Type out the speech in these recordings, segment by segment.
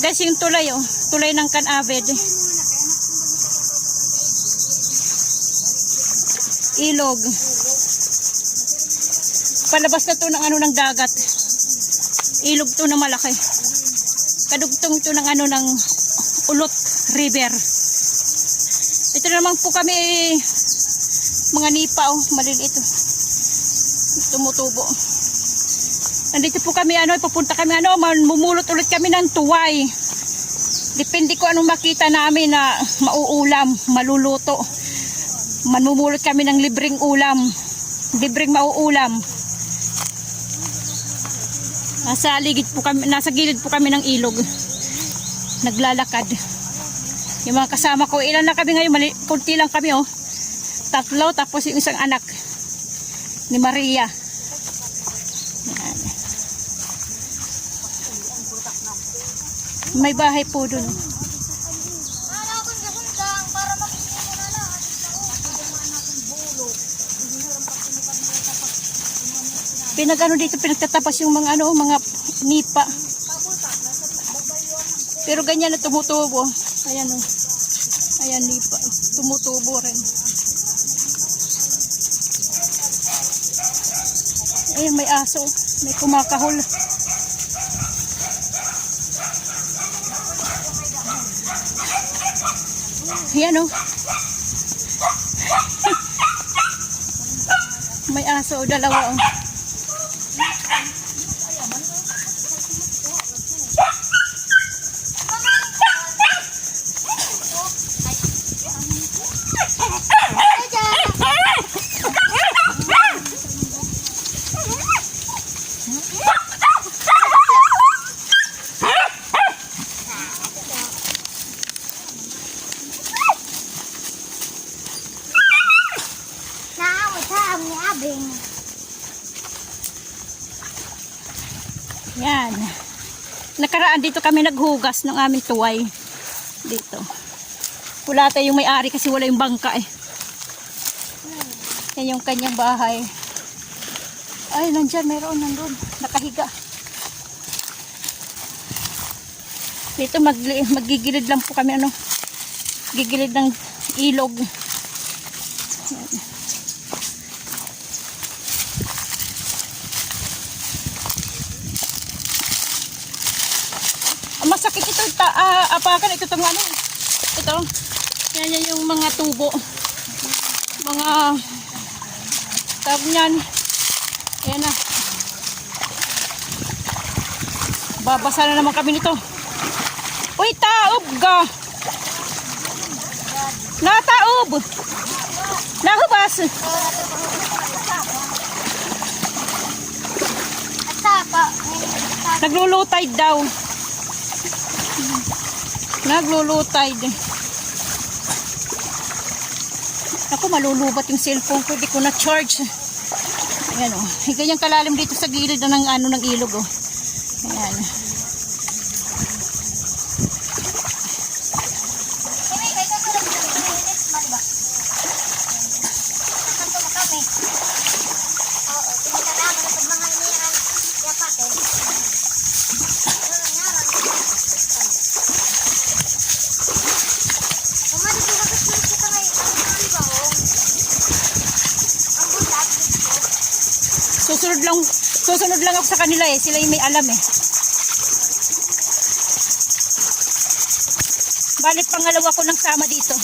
Guys, yung tulay oh. Tulay ng Canavid. Ilog. Palabas na to ng ano ng dagat. Ilog to na malaki. Kadugtong to ng ano ng Ulot River. Ito naman po kami mga nipa oh, maliliit oh. Tumutubo. Nandito po kami ano, pupunta kami ano, mamumulot ulit kami ng tuway. Depende ko anong makita namin na mauulam, maluluto. Mamumulot kami ng libreng ulam. Libreng mauulam. Nasa gilid po kami ng ilog. Naglalakad. Yung mga kasama ko, ilan na kami ngayon, kunti lang kami oh. 3, tapos yung isang anak ni Maria. Yan. May bahay po dun. Pinagano dito, pinagtatapas yung mga ano, mga nipa. Pero ganyan na tumutubo. Ayan o. Ayan nipa. Tumutubo rin. Ayan may aso. May kumakahol. Ayan o. May aso, dalawa o. Yan. Nakaraan dito kami naghugas ng aming tuway. Dito. Wala tayong may-ari kasi wala yung bangka eh. Yan yung kanyang bahay. Ay, nandyan. Mayroon nandun. Nakahiga. Dito magigilid lang po kami ano. Gigilid ng ilog. Yan. Masakit ito, apakan ito itong ano, ito, yan yung mga tubo, mga, tawag niyan, ayan na, babasa na naman kami nito. Uy, taob ga, nataob, nahubas, naglulutay daw. Naglulutay din. Ako, malulubat yung cellphone ko. Hindi ko na-charge. Ayan o. Ganyan kalalim dito sa gilid ng, ano, ng ilog o. Ayan. Susunod lang ako sa kanila eh. Sila yung may alam eh. Balik pangalawa ko nang sama dito.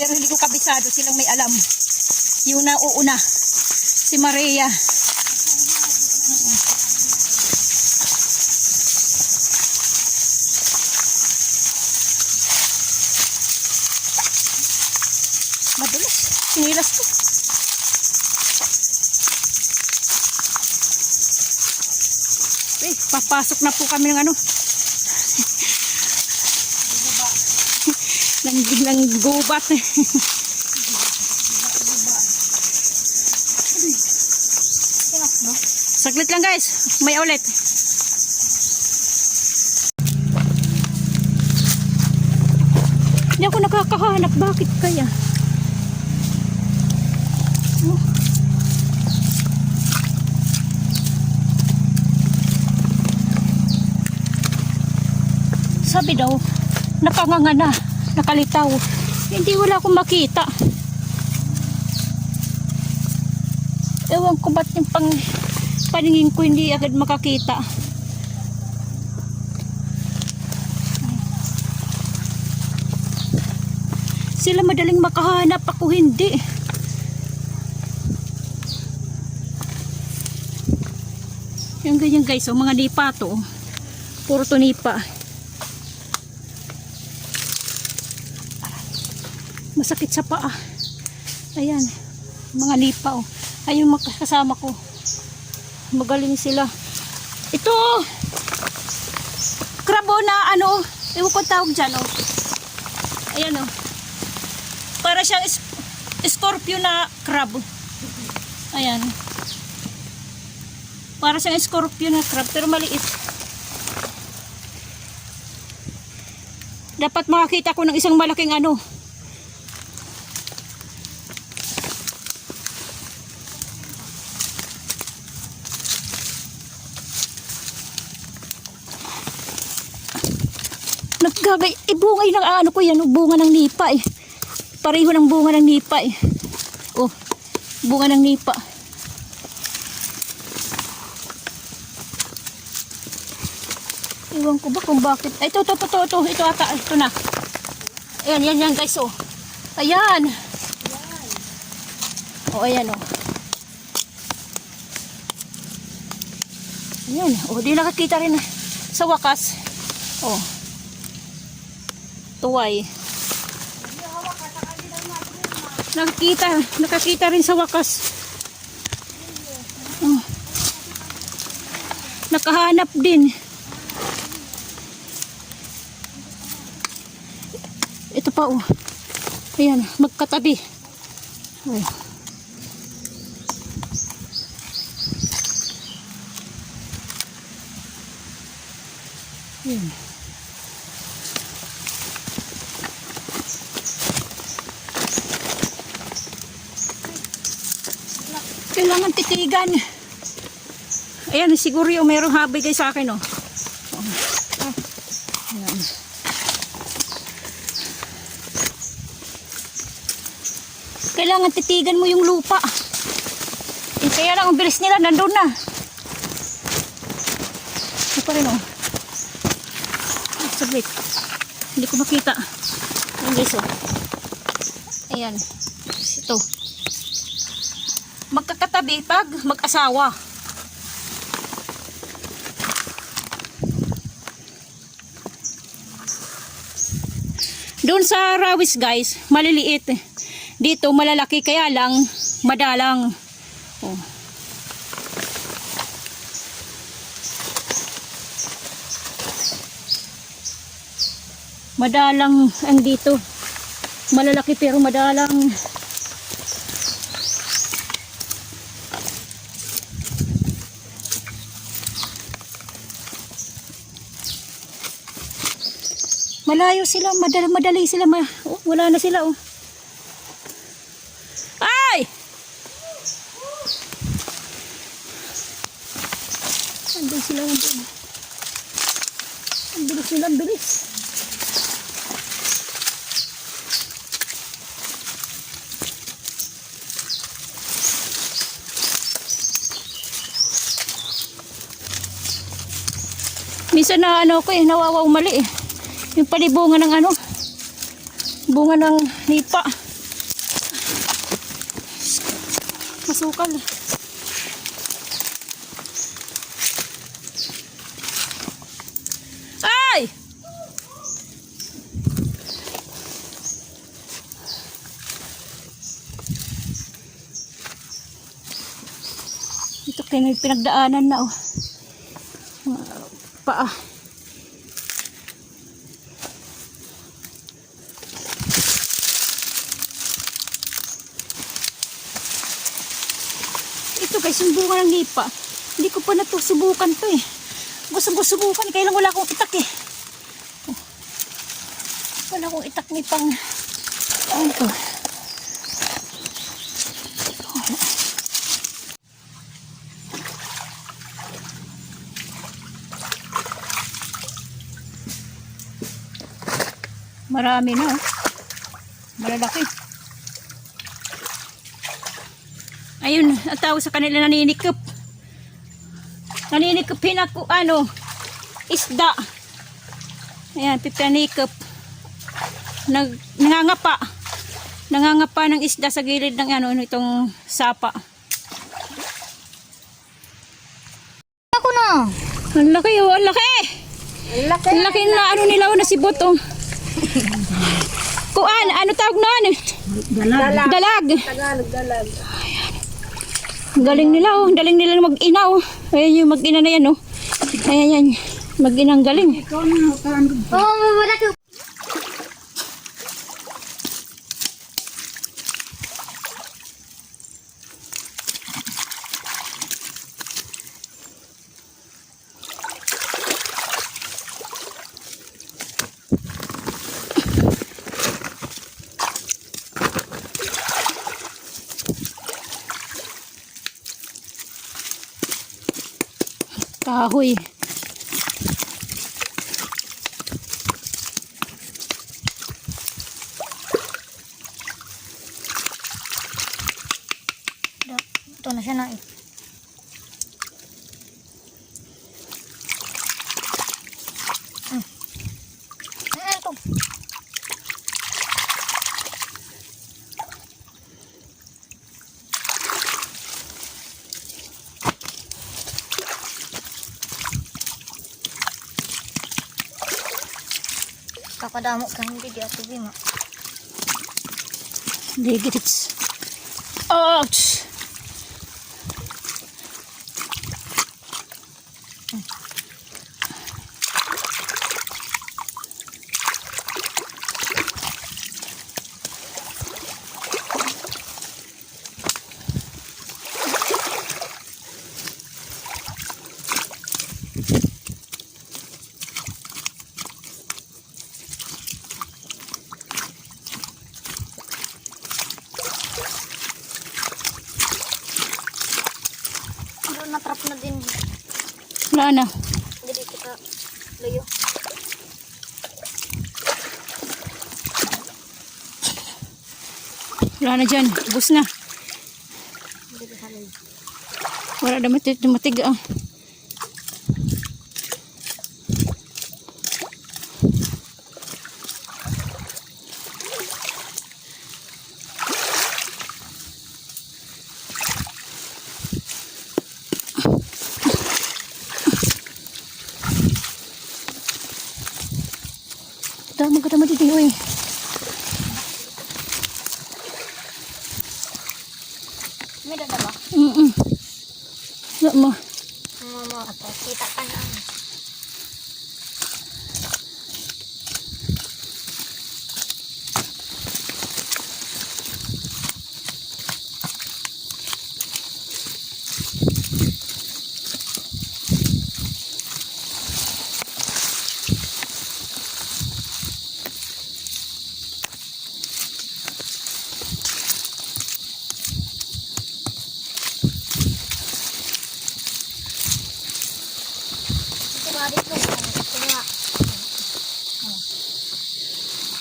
Pero hindi ko kabisado. Silang may alam. Yung nauuna. Si Maria. Madulas. Sinilas ko. Papasok na po kami ng ano ng gubat saglit lang guys, may ulit. Hindi ako nakakahanap, bakit kaya? Sabi daw, nakanganga na, nakalitaw. Hindi, wala akong makita. Ewan ko ba't yung paningin ko hindi agad makakita. Sila madaling makahanap, ako hindi. Yung ganyan guys, oh, mga nipa to. Puro to nipa. Masakit sa paa. Ayan, mga nipa, oh. Ayun magkasama ko. Magaling sila. Ito, krabo na ano, ewan ko tawag dyan, oh. Ayan, oh. Para siyang scorpio na crab. Ayan. Para siyang scorpio na crab, pero maliit. Dapat makakita ko ng isang malaking ano. Naggagay, bungay ng ano ko yan, bunga ng nipa eh. Pareho ng bunga ng nipa eh. Oh, bunga ng nipa. Iwan ko ba kung bakit. Ay, ito ata, ito na. Ayan, yan guys, oh. Ayan. Oh, ayan, oh. Ayan, oh, di nakakita rin sa wakas. Oh. Tuway. Nakakita rin sa wakas. Oh. Nakahanap din. Ito pa, oh. Ayan, magkatabi. Oh. Ayan. Kailangan titigan. Ayan, siguro yung mayroong habay kayo sa akin, oh. Ayan. Kailangan titigan mo yung lupa. Eh, kaya lang, ang bilis nila, nandun na. Ito pa rin, oh. Saglit. Hindi ko makita. Ayan, guys, oh. Ayan. Ito. Magkakatabi pag mag-asawa. Doon sa rawis guys, maliliit. Dito malalaki, kaya lang madalang. Oh. Madalang ang dito. Malalaki pero madalang. Malayo sila, madali sila, oh, wala na sila, oh. Ay! Andun sila, andun. Ang bilis nila, ang bilis. Minsan na ano ko eh, nawawa umali eh. Yung palibunga ng ano, bunga ng nipa. Masukal. Ay! Ito kayo may pinagdaanan na, oh. Paa. Ito guys, yung bunga ng nipa. Hindi ko pa subukan to eh. Gusto ko subukan, kaya lang wala akong itak eh. Wala akong itak ni pang ano to. Marami na. Oh. Malalaki. Ayun, ang tawag sa kanila naninikip. Naninikipin ako, isda. Ayan, pipanikip. Nangangapa. Nangangapa ng isda sa gilid ng itong sapa. Ako na. Ang laki, oh, ang laki. Ang laki na nila, na sibot, oh. Kuan, ano tawag na, Dalag. Tagalog, dalag. Ang galing nila, oh. Galing nila mag-ina, oh. Ayan yung mag-ina na yan, oh. Ayan yan. Mag-ina ang galing. Wala ko. Kahoy. Ito na siya na eh. Ito. Kakadamo ka hindi di ato bima. Digits. Ouch! Natrap na din. Wala na. Hindi kita layo. Wala na dyan. Bus na. Hindi ka halay. Wala na matig. Ah. Dami dito, eh. May dada ba? Wala mo. Mama, kita ka na.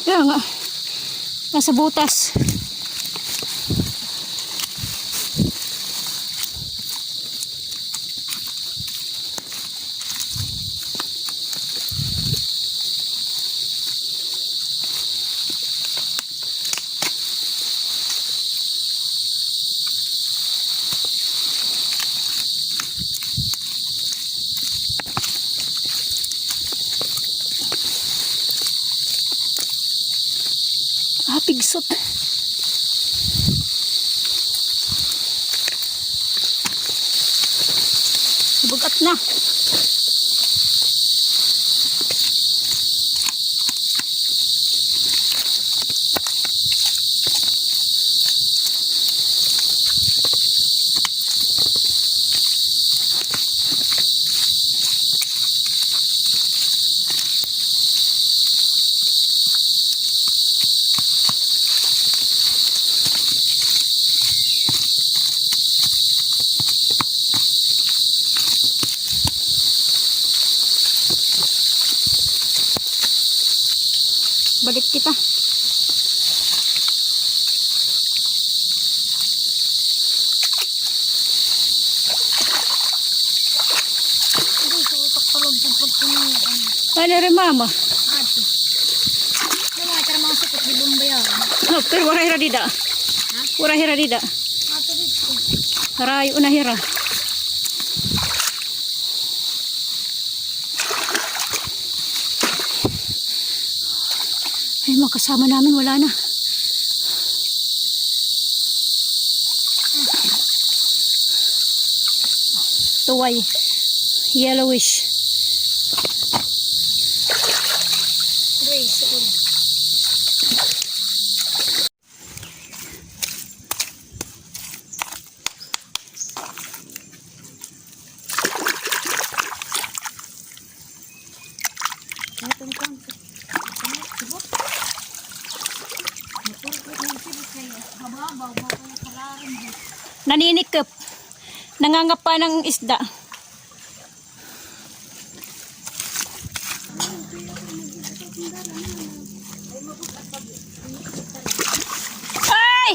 Kaya nga. Nasa butas. Pigsot. Bugat na. Balik kita. Hindi, suutak talog yung pagpunuan. Ano rin mama? Ate. Ano mga tara mga supot di bumbayaw. Oh, pero wala hira dida. Wala hira dida. Ate dito. Harayo na hira. Ay, mga kasama namin wala na. Tuway. Yellowish. Grace. Atong kang. Sibot. Naninikip. Nangangapa ng isda. Ay!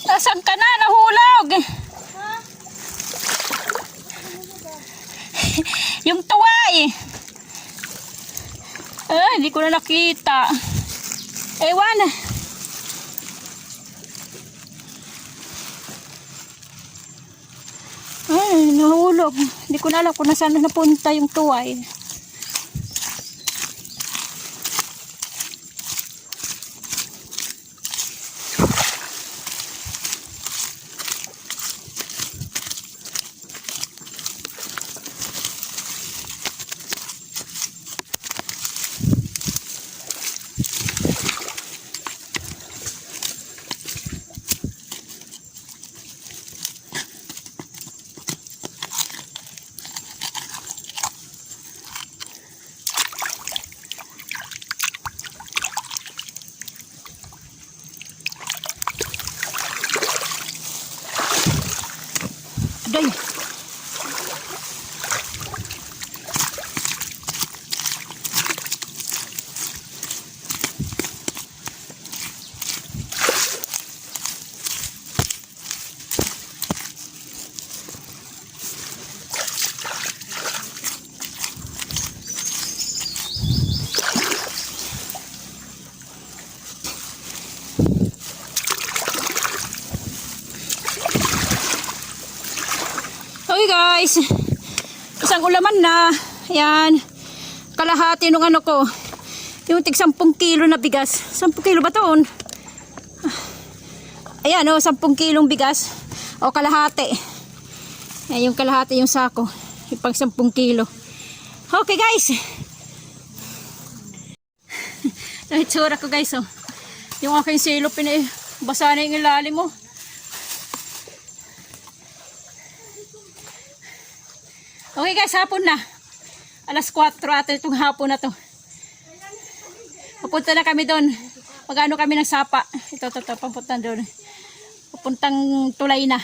Nasaan ka na? Nahulog! Yung tuway! Ay, hindi ko na nakita. Ewan! Ay, nahulog. Hindi ko na alam kung nasaan na napunta yung tuway. Day. Okay guys, isang ulaman na. Ayan, kalahati nung ano ko, yung tig 10 kilo na bigas. 10 kilo ba taon? Ayan o, 10 kilong bigas o kalahati. Ayan yung kalahati yung sako, yung pang 10 kilo. Okay guys, nahitsura ko guys, oh. Yung aking silo basa na yung ilalim mo. Okay guys, hapon na. Alas 4 ata itong hapon na to. Pupunta na kami doon. Mag-ano kami ng sapa. Ito, papunta doon. Pupuntang tulay na.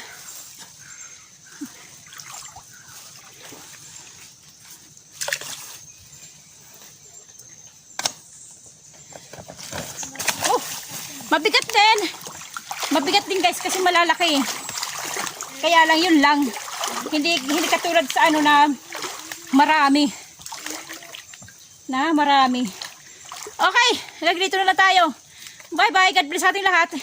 Oh, mabigat din. Mabigat din guys kasi malalaki. Kaya lang yun lang. Hindi katulad sa ano na marami. Okay, dito na tayo. Bye bye. God bless ating lahat.